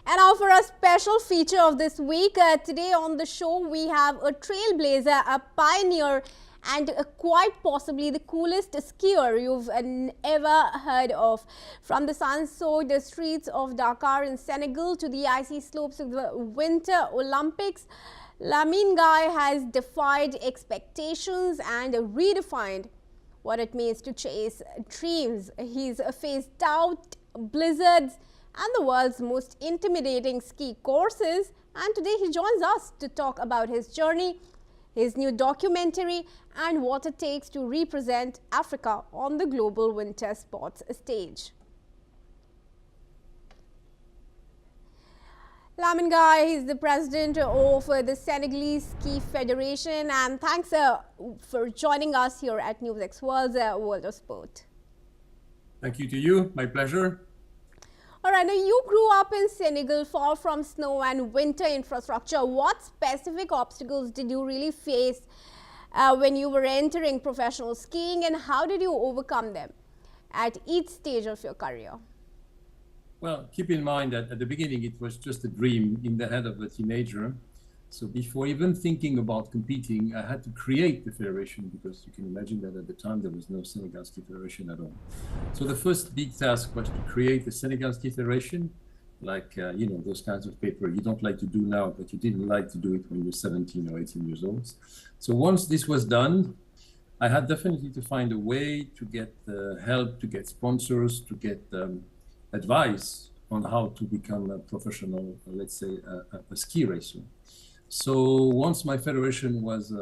And now for a special feature of this week, today on the show we have a trailblazer, a pioneer and quite possibly the coolest skier you've ever heard of. From the sun-soaked streets of Dakar in Senegal to the icy slopes of the Winter Olympics, Lamine Gueye has defied expectations and redefined what it means to chase dreams. He's faced doubt, blizzards and the world's most intimidating ski courses, and today he joins us to talk about his journey, his new documentary and what it takes to represent Africa on the global winter sports stage. Lamine Gueye is the president of the Senegalese Ski Federation, and thanks for joining us here at NewsX World's World of Sport. Thank you to you, my pleasure. All right, now you grew up in Senegal, far from snow and winter infrastructure. What specific obstacles did you really face when you were entering professional skiing, and how did you overcome them at each stage of your career? Well, keep in mind that at the beginning it was just a dream in the head of a teenager. So before even thinking about competing, I had to create the federation, because you can imagine that at the time there was no Senegal Ski Federation at all. So the first big task was to create the Senegal Ski Federation, like, those kinds of paper you don't like to do now, but you didn't like to do it when you were 17 or 18 years old. So once this was done, I had definitely to find a way to get help, to get sponsors, to get advice on how to become a professional, let's say, a ski racer. So once my federation was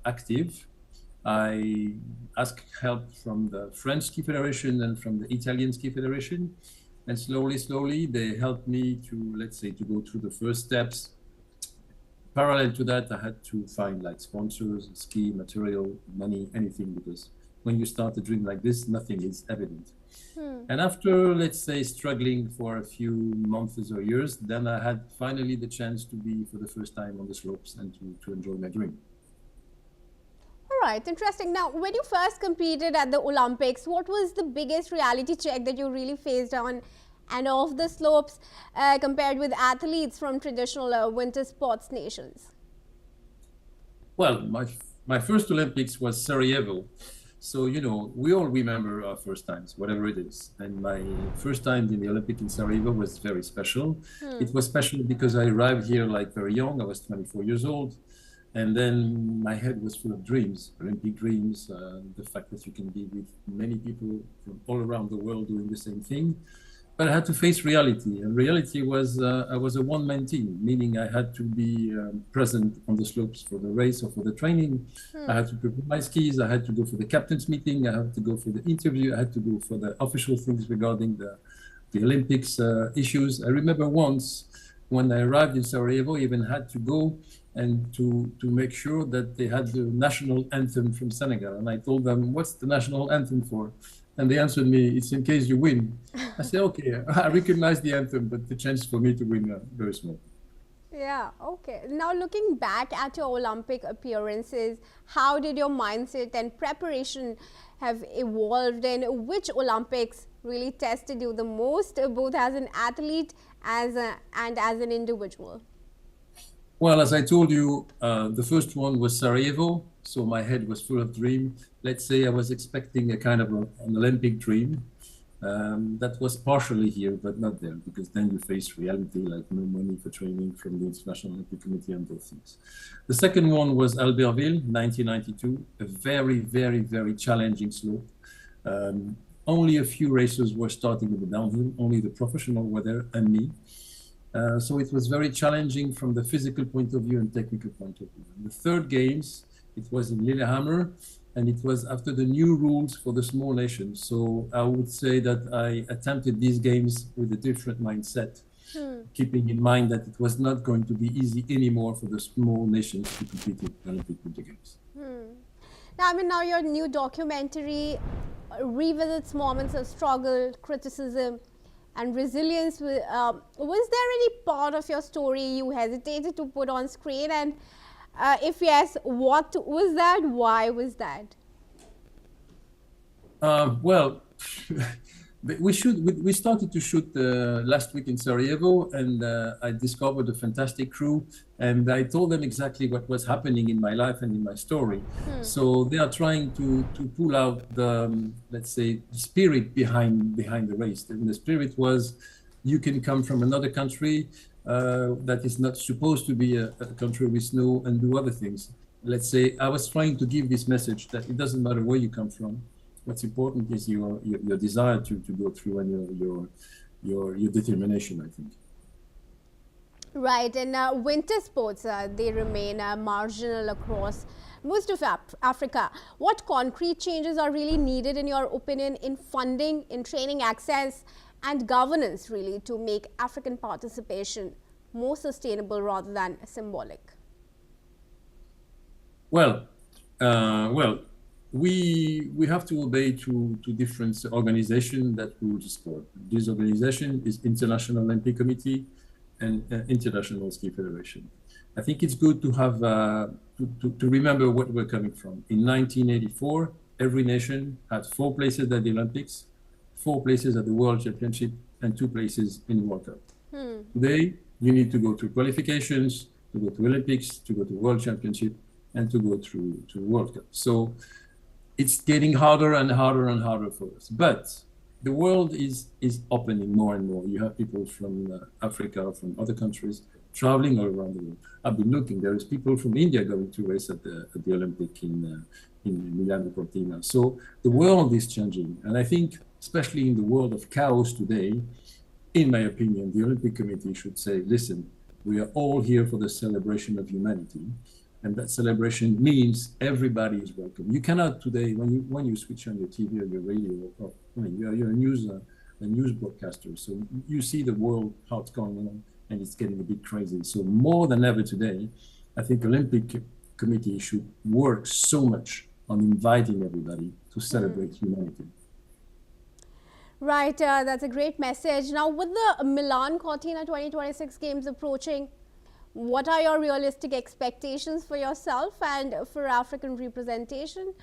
active, I asked help from the French Ski Federation and from the Italian Ski Federation. And slowly, they helped me to, let's say, to go through the first steps. Parallel to that, I had to find like sponsors, ski material, money, anything, because when you start a dream like this, nothing is evident. And after, let's say, struggling for a few months or years, then I had finally the chance to be for the first time on the slopes and to enjoy my dream. All right, interesting. Now, when you first competed at the Olympics, what was the biggest reality check that you really faced on and off the slopes compared with athletes from traditional winter sports nations? Well, my first Olympics was Sarajevo. So, we all remember our first times, whatever it is. And my first time in the Olympic in Sarajevo was very special. It was special because I arrived here like very young. I was 24 years old. And then my head was full of dreams, Olympic dreams, the fact that you can be with many people from all around the world doing the same thing. But I had to face reality, and reality was I was a one-man team, meaning I had to be present on the slopes for the race or for the training. I had to prepare my skis, I had to go for the captain's meeting, I had to go for the interview, I had to go for the official things regarding the Olympics issues. I remember once when I arrived in Sarajevo, I even had to go and to make sure that they had the national anthem from Senegal. And I told them, what's the national anthem for? And they answered me, it's in case you win. I said, okay, I recognize the anthem, but the chance for me to win are very small. Yeah, okay. Now looking back at your Olympic appearances, how did your mindset and preparation have evolved, and which Olympics really tested you the most, both as an athlete and as an individual? Well, as I told you, the first one was Sarajevo, so my head was full of dream. Let's say I was expecting a kind of an Olympic dream. That was partially here, but not there, because then you face reality, like no money for training from the International Olympic Committee and those things. The second one was Albertville, 1992, a very, very, very challenging slope. Only a few racers were starting with the downhill, only the professional were there and me. So it was very challenging from the physical point of view and technical point of view. And the third games, it was in Lillehammer, and it was after the new rules for the small nations. So I would say that I attempted these games with a different mindset, keeping in mind that it was not going to be easy anymore for the small nations to compete in Olympic Winter Games. Now your new documentary revisits moments of struggle, criticism, and resilience. Was there any part of your story you hesitated to put on screen, and if yes, what was that? Why was that? Well, We started to shoot last week in Sarajevo, and I discovered a fantastic crew, and I told them exactly what was happening in my life and in my story. So they are trying to pull out the, let's say, spirit behind the race. And the spirit was, you can come from another country that is not supposed to be a country with snow, and do other things. Let's say I was trying to give this message that it doesn't matter where you come from. What's important is your desire to go through, and your determination, I think. Right, and winter sports, they remain marginal across most of Africa. What concrete changes are really needed, in your opinion, in funding, in training access and governance, really, to make African participation more sustainable rather than symbolic? Well, we have to obey to different organizations that rule the sport. This organization is International Olympic Committee and International Ski Federation. I think it's good to have to remember what we're coming from. In 1984, every nation had 4 places at the Olympics, 4 places at the World Championship, and 2 places in the World Cup. Today, you need to go through qualifications, to go to Olympics, to go to World Championship, and to go through to World Cup. So it's getting harder and harder and harder for us. But the world is opening more and more. You have people from Africa, from other countries, traveling all around the world. I've been looking. There is people from India going to race at the Olympic in Milano Cortina. So the world is changing, and I think, especially in the world of chaos today, in my opinion, the Olympic Committee should say, listen, we are all here for the celebration of humanity. And that celebration means everybody is welcome. You cannot today, when you switch on your TV or your radio, or you're a news broadcaster, so you see the world, how it's going on, and it's getting a bit crazy. So more than ever today, I think Olympic Committee should work so much on inviting everybody to celebrate humanity. Right, that's a great message. Now, with the Milan Cortina 2026 games approaching, what are your realistic expectations for yourself and for African representation?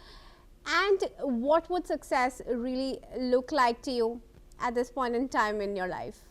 And what would success really look like to you at this point in time in your life?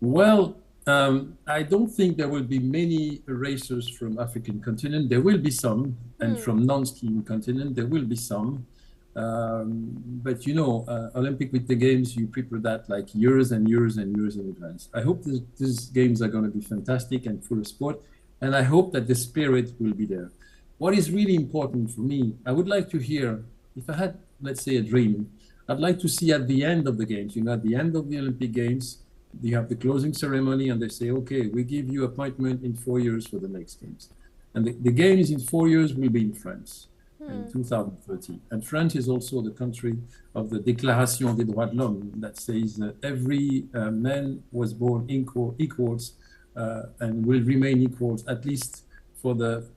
Well, I don't think there will be many racers from African continent. There will be some, and from non-skiing continent, there will be some. But you know, Olympic Winter Games, you prepare that like years and years and years in advance. I hope these games are going to be fantastic and full of sport, and I hope that the spirit will be there. What is really important for me, I would like to hear, if I had, let's say, a dream, I'd like to see at the end of the games, you know, at the end of the Olympic Games, you have the closing ceremony, and they say, okay, we give you appointment in 4 years for the next games. And the games in 4 years will be in France. In 2030. And France is also the country of the Déclaration des droits de l'homme that says that every man was born equals and will remain equals, at least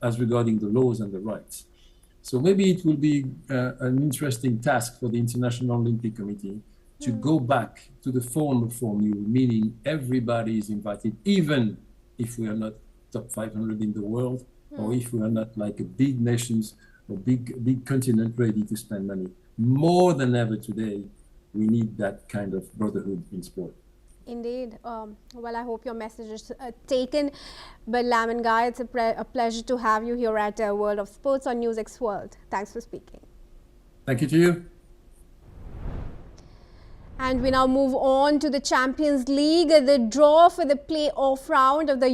as regarding the laws and the rights. So maybe it will be an interesting task for the International Olympic Committee to go back to the former formula, meaning everybody is invited, even if we are not top 500 in the world, or if we are not like a big nations or big continent ready to spend money. More than ever today, we need that kind of brotherhood in sport. Indeed. Well, I hope your message is taken. But Lamine Gueye, it's a pleasure to have you here at World of Sports on News X World. Thanks for speaking. Thank you to you. And we now move on to the Champions League. The draw for the playoff round of the